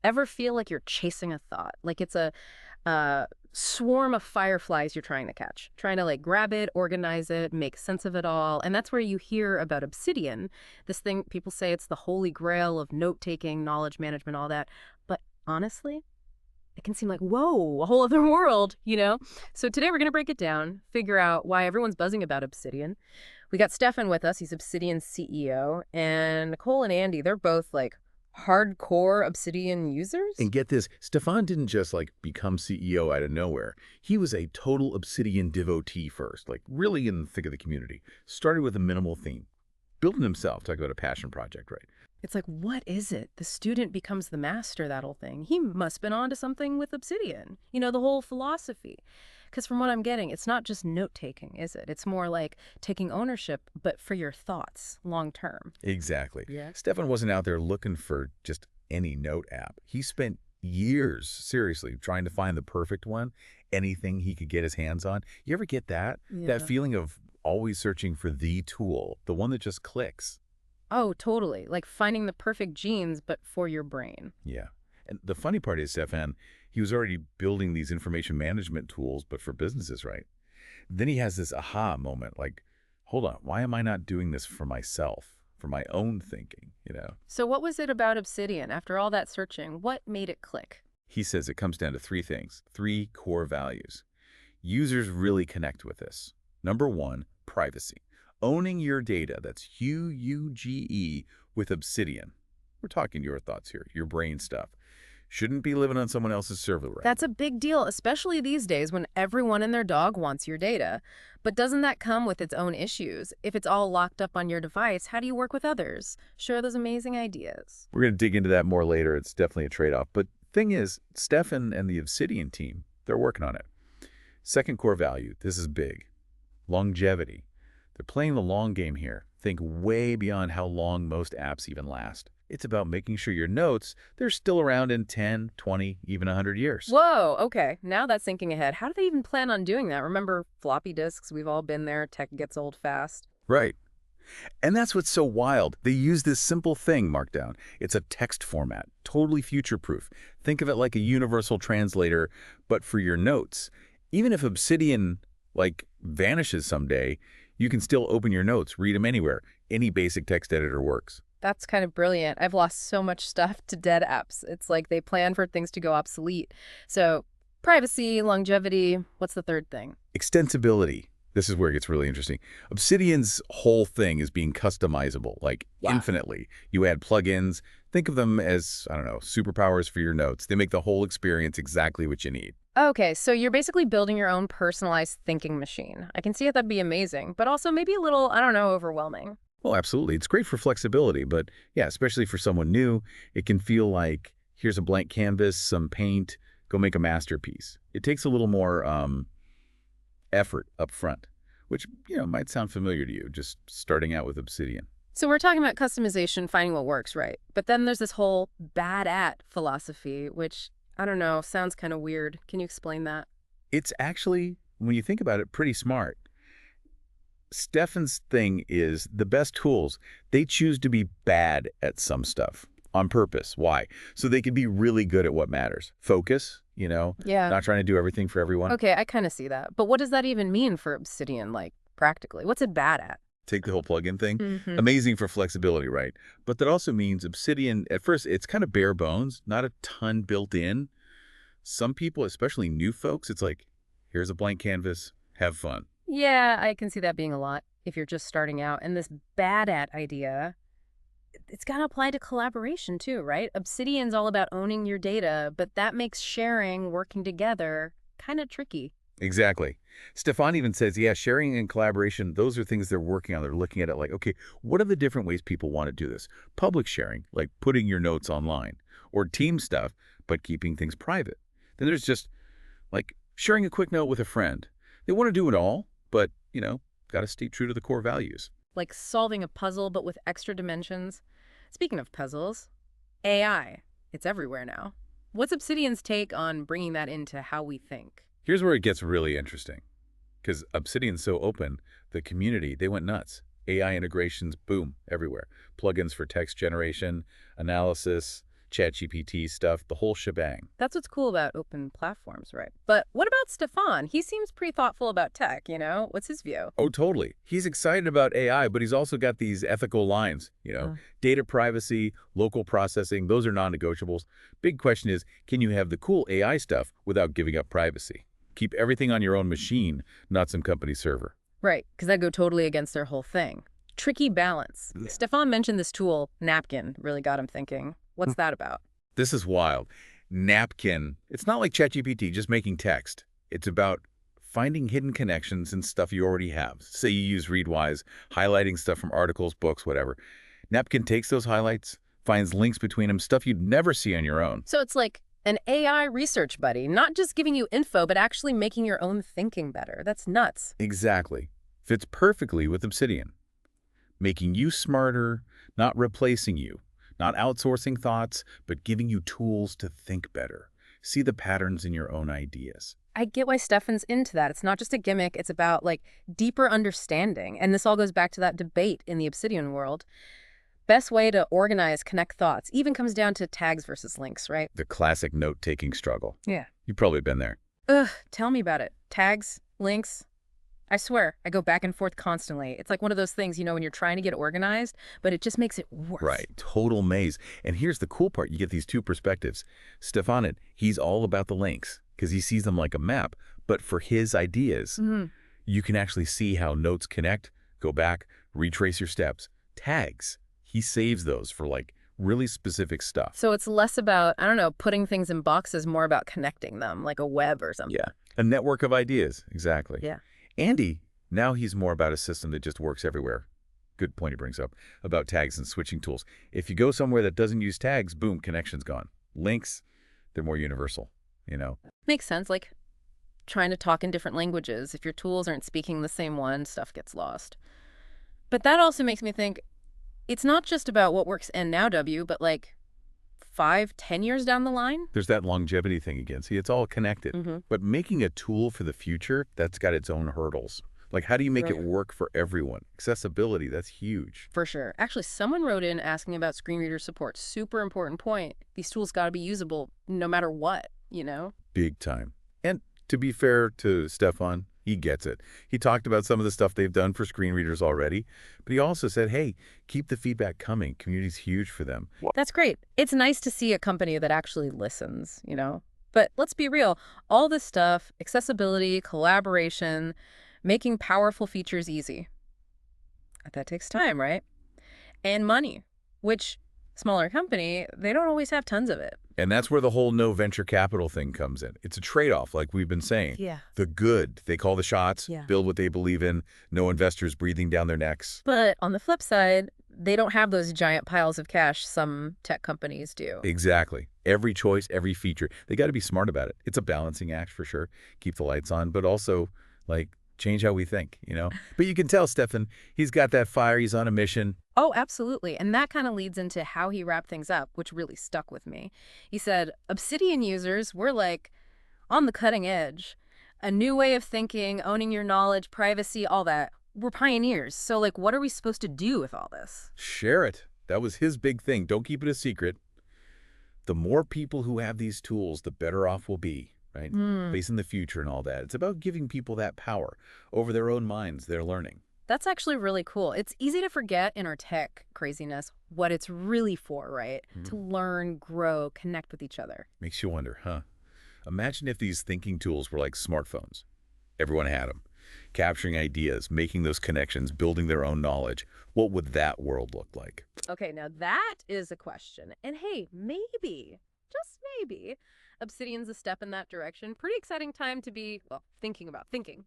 Ever feel like you're chasing a thought? Like it's a swarm of fireflies you're trying to catch, trying to like grab it, organize it, make sense of it all. And that's where you hear about Obsidian. This thing, people say it's the holy grail of note taking, knowledge management, all that. But honestly, it can seem like, whoa, a whole other world, you know? So today we're going to break it down, figure out why everyone's buzzing about Obsidian. We got Stefan with us. He's Obsidian's CEO. And Nicole and Andy, they're both like hardcore Obsidian users. And get this, Stefan didn't just like become CEO out of nowhere. He was a total Obsidian devotee first, like really in the thick of the community. Started with a minimal theme. Built it himself, talk about a passion project, right? It's like, what is it? The student becomes the master, that whole thing. He must have been onto something with Obsidian. You know, the whole philosophy. Because from what I'm getting, it's not just note-taking, is it? It's more like taking ownership, but for your thoughts, long term. Exactly. Yeah. Stefan wasn't out there looking for just any note app. He spent years, seriously, trying to find the perfect one, anything he could get his hands on. You ever get that? That Yeah. feeling of always searching for the tool, the one that just clicks. Oh, totally. Like finding the perfect genes, but for your brain. Yeah. And the funny part is, Stefan, he was already building these information management tools, but for businesses, right? Then he has this aha moment, like, hold on, why am I not doing this for myself, for my own thinking, you know? So what was it about Obsidian? After all that searching, what made it click? He says it comes down to three things, three core values. Users really connect with this. Number one, privacy. Owning your data, that's UUGE with Obsidian. We're talking your thoughts here, your brain stuff. Shouldn't be living on someone else's server, right? That's a big deal, especially these days when everyone and their dog wants your data. But doesn't that come with its own issues? If it's all locked up on your device, how do you work with others? Share those amazing ideas. We're going to dig into that more later. It's definitely a trade-off. But thing is, Stefan and the Obsidian team, they're working on it. Second core value, this is big. Longevity. They're playing the long game here. Think way beyond how long most apps even last. It's about making sure your notes, they're still around in 10, 20, even 100 years. Whoa, okay. Now that's thinking ahead. How do they even plan on doing that? Remember floppy disks? We've all been there. Tech gets old fast. Right. And that's what's so wild. They use this simple thing, Markdown. It's a text format, totally future-proof. Think of it like a universal translator, but for your notes. Even if Obsidian, like, vanishes someday, you can still open your notes, read them anywhere. Any basic text editor works. That's kind of brilliant. I've lost so much stuff to dead apps. It's like they plan for things to go obsolete. So privacy, longevity, what's the third thing? Extensibility. This is where it gets really interesting. Obsidian's whole thing is being customizable, like Wow. infinitely. You add plugins. Think of them as, I don't know, superpowers for your notes. They make the whole experience exactly what you need. Okay, so you're basically building your own personalized thinking machine. I can see how that'd be amazing, but also maybe a little, I don't know, overwhelming. Well, absolutely. It's great for flexibility, but yeah, especially for someone new, it can feel like, here's a blank canvas, some paint, go make a masterpiece. It takes a little more effort up front, which, might sound familiar to you, just starting out with Obsidian. So we're talking about customization, finding what works, right? But then there's this whole bad at philosophy, which, I don't know, sounds kind of weird. Can you explain that? It's actually, when you think about it, pretty smart. Stefan's thing is the best tools, they choose to be bad at some stuff on purpose. Why? So they can be really good at what matters. Focus, Yeah. not trying to do everything for everyone. Okay, I kind of see that. But what does that even mean for Obsidian, like, practically? What's it bad at? Take the whole plugin thing. Mm-hmm. Amazing for flexibility, right? But that also means Obsidian, at first, it's kind of bare bones, not a ton built in. Some people, especially new folks, it's like, here's a blank canvas, have fun. Yeah, I can see that being a lot if you're just starting out. And this bad at idea, it's got to apply to collaboration too, right? Obsidian's all about owning your data, but that makes sharing, working together, kind of tricky. Exactly. Stefan even says, yeah, sharing and collaboration, those are things they're working on. They're looking at it like, okay, what are the different ways people want to do this? Public sharing, like putting your notes online, or team stuff, but keeping things private. Then there's just like sharing a quick note with a friend. They want to do it all, but, got to stay true to the core values. Like solving a puzzle, but with extra dimensions. Speaking of puzzles, AI. It's everywhere now. What's Obsidian's take on bringing that into how we think? Here's where it gets really interesting. Because Obsidian's so open, the community, they went nuts. AI integrations, boom, everywhere. Plugins for text generation, analysis, ChatGPT stuff, the whole shebang. That's what's cool about open platforms, right? But what about Stefan? He seems pretty thoughtful about tech, you know? What's his view? Oh, totally. He's excited about AI, but he's also got these ethical lines, Uh, data privacy, local processing, those are non-negotiables. Big question is, can you have the cool AI stuff without giving up privacy? Keep everything on your own machine, not some company server. right, because that'd go totally against their whole thing. Tricky balance. Yeah. Stefan mentioned this tool, Napkin, really got him thinking. What's that about? This is wild. Napkin, it's not like ChatGPT just making text. It's about finding hidden connections and stuff you already have. Say you use Readwise, highlighting stuff from articles, books, whatever. Napkin takes those highlights, finds links between them, stuff you'd never see on your own. So it's like an AI research buddy, not just giving you info, but actually making your own thinking better. That's nuts. Exactly. Fits perfectly with Obsidian. Making you smarter, not replacing you. Not outsourcing thoughts, but giving you tools to think better. See the patterns in your own ideas. I get why Stefan's into that. It's not just a gimmick. It's about like deeper understanding. And this all goes back to that debate in the Obsidian world. Best way to organize, connect thoughts, even comes down to tags versus links, right? The classic note-taking struggle. Yeah. You've probably been there. Ugh, tell me about it. Tags, links. I swear, I go back and forth constantly. It's like one of those things, when you're trying to get organized, but it just makes it worse. Right. Total maze. And here's the cool part. You get these two perspectives. Stefan, he's all about the links because he sees them like a map. But for his ideas, you can actually see how notes connect, go back, retrace your steps. Tags, he saves those for like really specific stuff. So it's less about, I don't know, putting things in boxes, more about connecting them, like a web or something. Yeah. A network of ideas. Exactly. Yeah. Andy, now he's more about a system that just works everywhere. Good point he brings up about tags and switching tools. If you go somewhere that doesn't use tags, boom, connection's gone. Links, they're more universal. Makes sense, like trying to talk in different languages. If your tools aren't speaking the same one, stuff gets lost. But that also makes me think it's not just about what works now, but like 5, 10 years down the line? There's that longevity thing again. See, it's all connected. But making a tool for the future, that's got its own hurdles. Like, how do you make it Right. work for everyone? Accessibility, that's huge. For sure. Actually, someone wrote in asking about screen reader support. Super important point. These tools got to be usable no matter what? Big time. And to be fair to Stefan, he gets it. He talked about some of the stuff they've done for screen readers already, but he also said, hey, keep the feedback coming. Community's huge for them. That's great. It's nice to see a company that actually listens? But let's be real. All this stuff, accessibility, collaboration, making powerful features easy. That takes time, right? And money, which smaller company, they don't always have tons of it. And that's where the whole no venture capital thing comes in. It's a trade-off, like we've been saying. Yeah. The good, they call the shots, Yeah. build what they believe in, no investors breathing down their necks. But on the flip side, they don't have those giant piles of cash some tech companies do. Exactly. Every choice, every feature, they got to be smart about it. It's a balancing act for sure. Keep the lights on, but also, like, change how we think. But you can tell, Stefan, he's got that fire. He's on a mission. Oh, absolutely. And that kind of leads into how he wrapped things up, which really stuck with me. He said, Obsidian users, we're like on the cutting edge. A new way of thinking, owning your knowledge, privacy, all that. We're pioneers. So, like, what are we supposed to do with all this? Share it. That was his big thing. Don't keep it a secret. The more people who have these tools, the better off we'll be, right? Facing the future and all that. It's about giving people that power over their own minds, their learning. That's actually really cool. It's easy to forget in our tech craziness what it's really for, right? To learn, grow, connect with each other. Makes you wonder, huh? Imagine if these thinking tools were like smartphones. Everyone had them. Capturing ideas, making those connections, building their own knowledge. What would that world look like? Okay, now that is a question. And hey, maybe, just maybe, Obsidian's a step in that direction. Pretty exciting time to be, well, thinking about thinking.